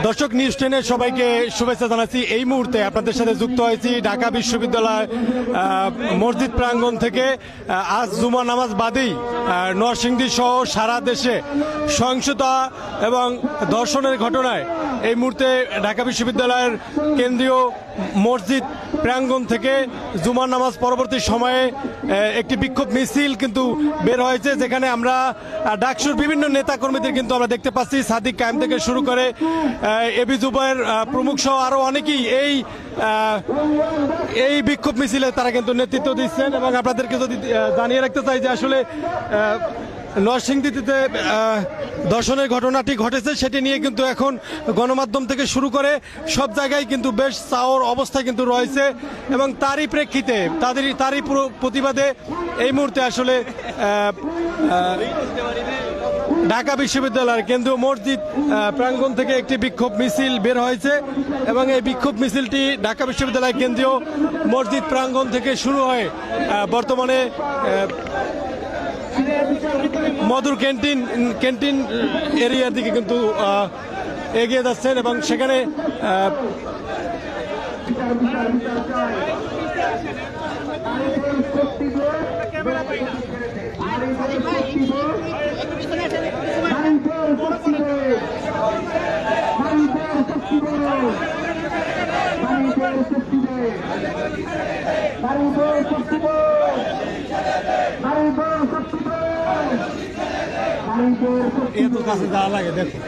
দর্শক নিউজ 10 সবাইকে শুভেচ্ছা জানাচ্ছি। এই মুহূর্তে আপনাদের সাথে যুক্ত হয়েছি ঢাকা বিশ্ববিদ্যালয় মসজিদ প্রাঙ্গণ থেকে। আজ জুমা নামাজ বাদেই নরসিংদী সহ সারা দেশে সহিংসতা এবং ধর্ষণের ঘটনায় এই মুহূর্তে ঢাকা বিশ্ববিদ্যালয়ের কেন্দ্রীয় মসজিদ প্রাঙ্গণ থেকে জুমার নামাজ পরবর্তী সময়ে একটি বিক্ষোভ মিছিল কিন্তু বের হয়েছে, যেখানে আমরা ডাকসুর বিভিন্ন নেতাকর্মীদের কিন্তু আমরা দেখতে পাচ্ছি। সাদিক কায়েম থেকে শুরু করে এবি জুবায়ের প্রমুখ সহ আরও অনেকেই এই বিক্ষোভ মিছিলে তারা কিন্তু নেতৃত্ব দিচ্ছেন। এবং আপনাদেরকে যদি জানিয়ে রাখতে চাই যে আসলে নরসিংদীতে ধর্ষণের ঘটনাটি ঘটেছে সেটি নিয়ে কিন্তু এখন গণমাধ্যম থেকে শুরু করে সব জায়গায় কিন্তু বেশ চাওয়ার অবস্থায় কিন্তু রয়েছে। এবং তারই প্রেক্ষিতে তারই প্রতিবাদে এই মুহূর্তে আসলে ঢাকা বিশ্ববিদ্যালয়ের কেন্দ্রীয় মসজিদ প্রাঙ্গণ থেকে একটি বিক্ষোভ মিছিল বের হয়েছে। এবং এই বিক্ষোভ মিছিলটি ঢাকা বিশ্ববিদ্যালয় কেন্দ্রীয় মসজিদ প্রাঙ্গণ থেকে শুরু হয়ে বর্তমানে মধুর ক্যান্টিন এরিয়ার দিকে কিন্তু এগিয়ে যাচ্ছেন। এবং সেখানে এত কাছে যাওয়া লাগে দেখো।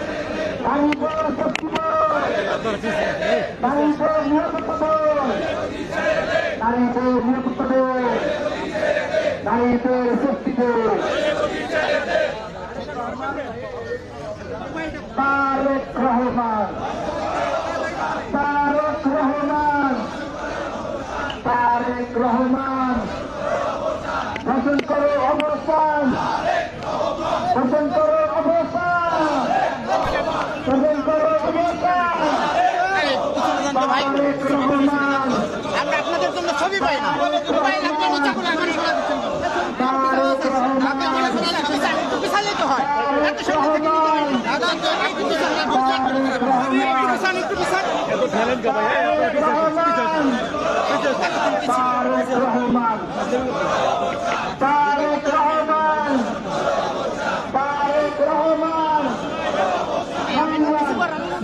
তারেক রহমান শাসন করো অবস্থান, শাসন করো অবস্থান, শাসন করো অবস্থান। তারেক রহমান আমরা আপনাদের জন্য ছবি পাই না,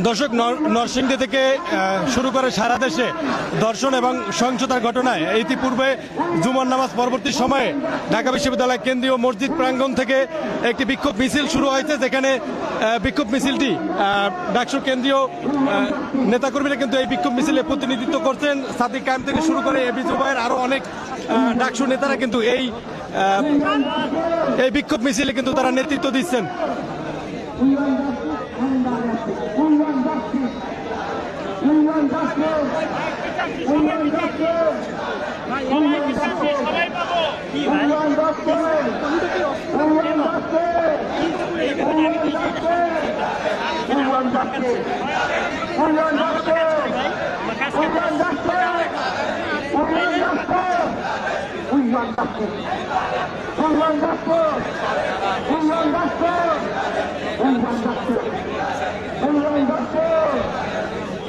দর্শক নরসিংদী থেকে শুরু করে সারা দেশে ধর্ষণ এবং সহিংসতার ঘটনায় ইতিপূর্বে জুমার নামাজ পরবর্তী সময়ে ঢাকা বিশ্ববিদ্যালয় কেন্দ্রীয় মসজিদ প্রাঙ্গণ থেকে একটি বিক্ষোভ মিছিল শুরু হয়েছে, যেখানে বিক্ষোভ মিছিলটি ডাকসুর কেন্দ্রীয় নেতাকর্মীরা কিন্তু এই বিক্ষোভ মিছিলে প্রতিনিধিত্ব করছেন। সাদিক কায়েম থেকে শুরু করে এবি জুবায়ের আরও অনেক ডাকসুর নেতারা কিন্তু এই বিক্ষোভ মিছিলে কিন্তু তারা নেতৃত্ব দিচ্ছেন।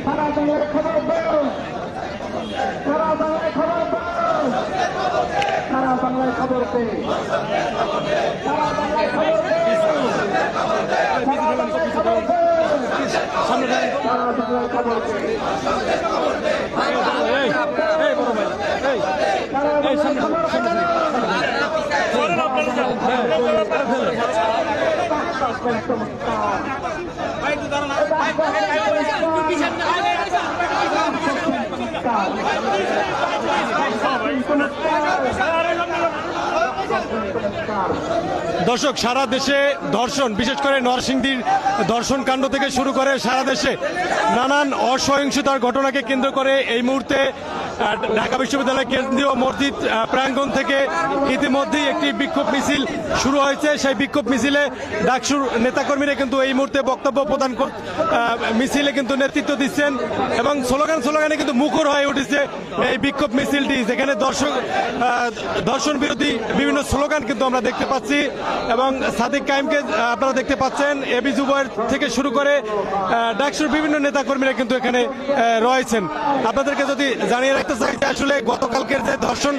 সারা বাংলায় খবর দাও, সারা বাংলায় খবর দাও, সারা বাংলায় খবর পে, সারা বাংলায় খবর পে, সারা বাংলায় খবর পে, সারা বাংলায় খবর পে। দর্শক, সারা দেশে ধর্ষণ, বিশেষ করে নরসিংদীর ধর্ষণ কাণ্ড থেকে শুরু করে সারা দেশে নানান অসহিংসতার ঘটনাকে কেন্দ্র করে এই মুহূর্তে ঢাকা বিশ্ববিদ্যালয় কেন্দ্রীয় মসজিদ প্রাঙ্গণ থেকে ইতিমধ্যেই একটি বিক্ষোভ মিছিল শুরু হয়েছে। সেই বিক্ষোভ মিছিলে ডাকসুর নেতাকর্মীরা কিন্তু এই মুহূর্তে বক্তব্য প্রদান মিছিলে কিন্তু নেতৃত্ব দিচ্ছেন এবং স্লোগানে কিন্তু মুখর হয়ে উঠেছে এই বিক্ষোভ মিছিলটি, যেখানে দর্শন বিরোধী বিভিন্ন স্লোগান কিন্তু আমরা দেখতে পাচ্ছি এবং সাদিক কায়েমকে আপনারা দেখতে পাচ্ছেন, এবি জুবায়ের থেকে শুরু করে ডাকসুর বিভিন্ন নেতাকর্মীরা কিন্তু এখানে রয়েছেন। আপনাদেরকে যদি জানিয়ে রাখতে চাই যে আসলে গতকালকের যে ধর্ষণ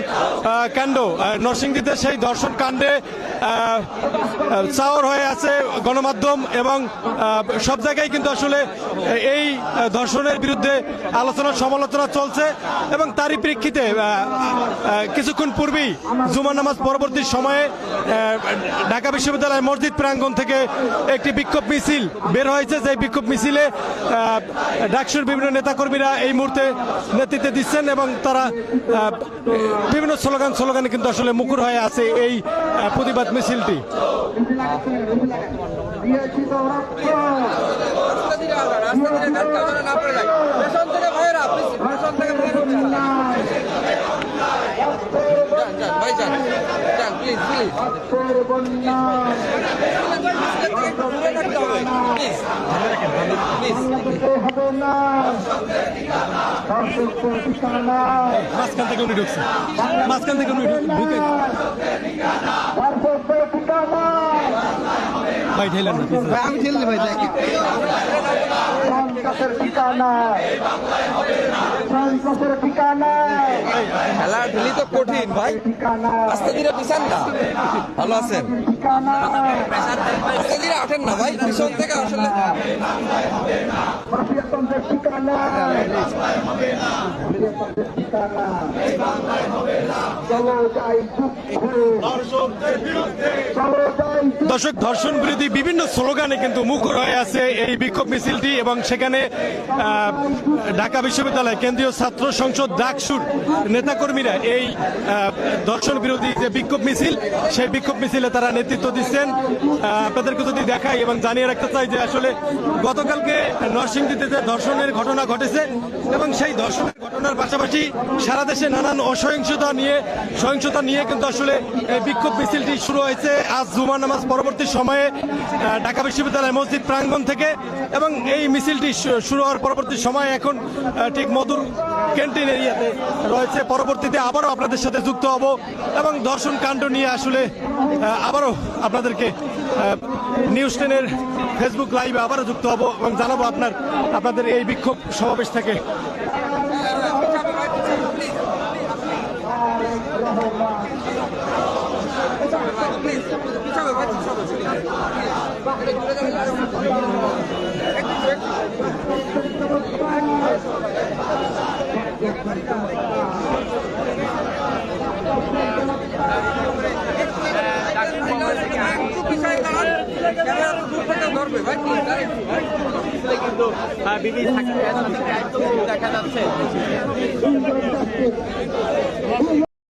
কাণ্ড নরসিংদীতে, সেই ধর্ষণ কাণ্ডে চাওর হয়ে আছে গণমাধ্যম এবং সব জায়গায় কিন্তু আসলে এই ধর্ষণের বিরুদ্ধে আলোচনা সমালোচনা চলছে এবং তারই প্রেক্ষিতে কিছুক্ষণ পূর্বেই জুমা নামাজ পরবর্তী সময়ে ঢাকা বিশ্ববিদ্যালয় মসজিদ প্রাঙ্গণ থেকে একটি বিক্ষোভ মিছিল বের হয়েছে। যে বিক্ষোভ মিছিলে ডাকসুর বিভিন্ন নেতাকর্মীরা এই মুহূর্তে নেতৃত্ব দিচ্ছেন এবং তারা বিভিন্ন স্লোগানে কিন্তু আসলে মুখর হয়ে আছে এই প্রতিবাদ মিছিলটি। মাঝখান থেকে উনি ঢুকছে, মাঝখান থেকে উনি ঢুকে ভাই ঠেলেন না, আমি ঠেললি ভাই দেখি খেলা ঢেলি তো কঠিন ভাই, আস্তে ধীরে পিছান না। ভালো আছেন? আস্তে ধীরে ওঠেন না ভাই, পিছন থেকে আসলে দর্শক, ধর্ষণ বিরোধী বিভিন্ন স্লোগানে কিন্তু মুখর হয়ে আছে এই বিক্ষোভ মিছিলটি এবং সেখানে ঢাকা বিশ্ববিদ্যালয় কেন্দ্রীয় ছাত্র সংসদ ডাকসুর নেতাকর্মীরা এই ধর্ষণ বিরোধী যে বিক্ষোভ মিছিল, সেই বিক্ষোভ মিছিলে তারা নেতৃত্ব দিচ্ছেন। আপনাদেরকে যদি দেখাই এবং জানিয়ে রাখতে চাই যে আসলে গতকালকে নরসিংদীতে যে ধর্ষণের ঘটনা ঘটেছে এবং সেই ধর্ষণের ঘটনার পাশাপাশি সারা দেশে নানান সহিংসতা নিয়ে কিন্তু আসলে এই বিক্ষোভ মিছিলটি শুরু হয়েছে আজ জুমা নামাজ পরবর্তী সময়ে ঢাকা বিশ্ববিদ্যালয় মসজিদ প্রাঙ্গণ থেকে এবং এই মিছিলটি শুরু হওয়ার পরবর্তী সময় এখন ঠিক মধুর ক্যান্টিন এরিয়াতে রয়েছে। পরবর্তীতে আবারও আপনাদের সাথে যুক্ত হব এবং ধর্ষণ কাণ্ড নিয়ে আসলে আবারও আপনাদেরকে নিউজ 10-এর ফেসবুক লাইভে আবারও যুক্ত হব এবং জানাবো আপনাদের এই বিক্ষোভ সমাবেশ থেকে। দেখা যাচ্ছে